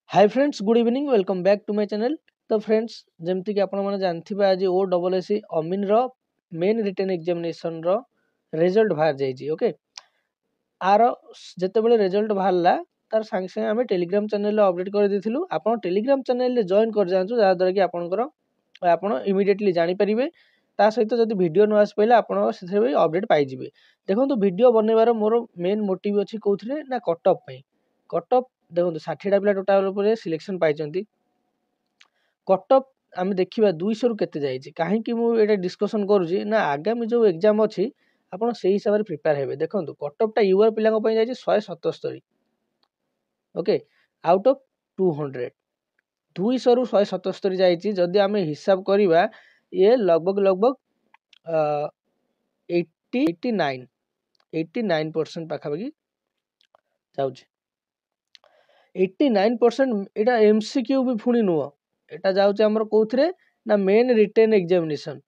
Hi friends, good evening, welcome back to my channel. तो friends, जमती कि आपण माने जानथिबे आज OSSC अमीन रो मेन रिटन एग्जामिनेशन रो रिजल्ट बाहर जाइए। ओके, आर जते बेले रिजल्ट बाहरला तार संगे संगे आम टेलीग्राम चैनल अपडेट कर देथिलु। आपण टेलीग्राम चैनल जॉइन कर जांचु, जहा द्वारा कि आपण इमिडिएटली जानि परिबे। ता सहित जदि वीडियो न आस पइला आपण सेथे भी अपडेट पाइ जिवे। देखंतु वीडियो बनैबार मोर मेन मोटिव अछि कोथरे ना कट ऑफ पई। कट ऑफ देखो 60टा पिला टोटाल सिलेक्शन पाई। कट ऑफ आम देखा 200 रु केते जाइए कहीं मुझे डिस्कसन करुँची ना आगामी जो एग्जाम अच्छी आपड़ से हिसाब से प्रिपेयर हेबे। देखो कट ऑफ टा यूआर पिला 177। ओके, आउट ऑफ 200 200 रु 177 जाइए। जदि आम हिसाब करवा ये लगभग 89% पाखापाखि जाऊँ। 89% एटा एमसीक्यू भी पुणी नुह, एटा जाउचे हमर कोथरे ना main written examination.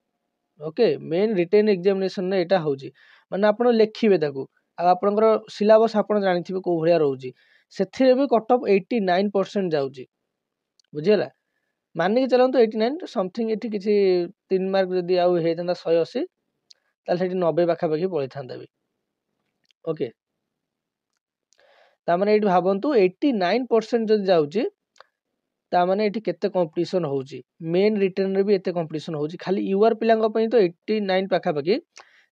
Okay, main written examination ने एटा होउची माने आपण लेखिबे ताकू आ आपनकर सिलेबस आपण जानिथिबे को भलिया रहउची। सेथिरे भी कट ऑफ 89% जाउची, बुझियला। माने कि चलंतु 89 समथिंग एठी किछि 3 मार्क जदि आउ हेतंदा 180 ताले सेठी 90 पाखा पाखी पळै थांदा भी। ओके, तामाने एठी भाबंतु 89% जदि जाउची तामाने एठी केते कंपटीशन होउची। मेन रिटर्न रे भी एते कंपटीशन होउची। खाली यूआर पिलांग पई तो 89 पाखा पाखी।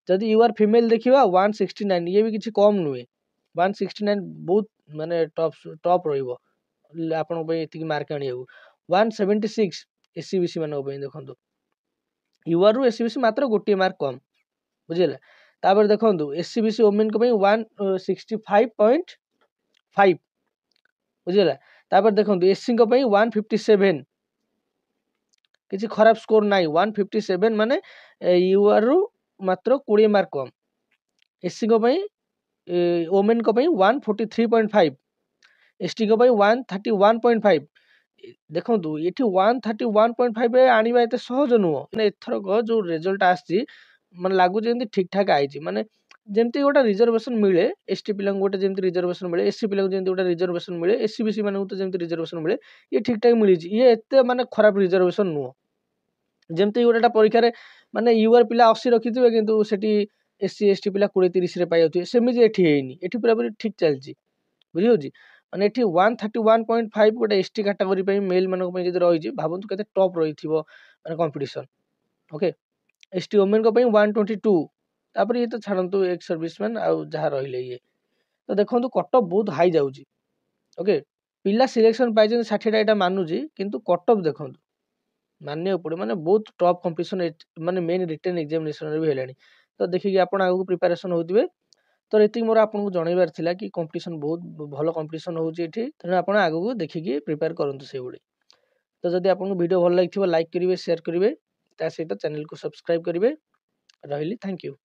जदि यूआर फीमेल देखिबा 169, ये भी किछि कम नुए। 169 बहुत माने टॉप रहिबो आपन पई एतिकी मार्क आनियौ। 176 एससीबीसी माने पई देखंतु यूआर रु एससीबीसी मात्र गोटी मार्क कम, बुझियला। तापर देखंतु एससीबीसी वुमेन को पई 165.5, बुझियला। तापर देखंतु एससी को पई 157, किसी खराब स्कोर नाई। 157 माने यूआर रु मात्र 20 मार्क कम। एससी को पई वुमेन को पई 143.5, एसटी को पई 131.5। देखंतु एठी 131.5 आनिबा एते सहज नुह। माने एथर को जो रिजल्ट आछि माने लागु जेंति ठीक ठाक आइछि। माने जेमती गोटा रिजर्वेशन मिले एसटी पिला गोटे जेमती रिजर्वेशन मिले, एससी पिला जेमती गोटा रिजर्वेशन मिले, एससीबीसी माने तो जेमती रिजर्वेशन मिले, ये ठीक ठाक मिली। ये एते माने खराब रिजर्वेशन नुह। जेमती गोटा परीक्षा रे माने यूआर पिला 80 रखिथिबे किंतु सेठी एससी एसटी पिला 20-30 रे पाइ जाउथिबे, सेमिति एठी हेइनी। एठी पूरा पूरी ठीक चलछि, बुझि होछि। माने एठी 131.5 गोटे एसटी कैटेगरी पई मेल मानक पई जदि रहिछि, भाबंतु केते टॉप रहिथिबो माने कंपटीशन। ओके, एसटी वुमेन को पई 122। तापर ये तो छाड़ंतु एक सर्विसमैन आ जहा रहिले ये तो देखंतु कट ऑफ बहुत हाई जाउछि। ओके, पिला सिलेक्शन पाइ 60टा एटा मानुछि, किंतु कट ऑफ देखंतु मानने पड़े माने बहुत टॉप कंपटीशन माने मेन रिटन एग्जामिनेशन रे भी हेलानी। तो देखिए आपण आगु प्रिपरेशन होतिबे। तो एति मोर आपन जणैबार थिला कि कंपटीशन बहुत भलो कंपटीशन होउछि एठी, तने आपण आगु देखिकि प्रिपेयर करंतु से बडी। तो जदि आपन वीडियो भल लागिथिबो लाइक करिवे, शेयर करिवे, ता सहित चैनल को सब्सक्राइब करिवे। रहिली, थैंक यू।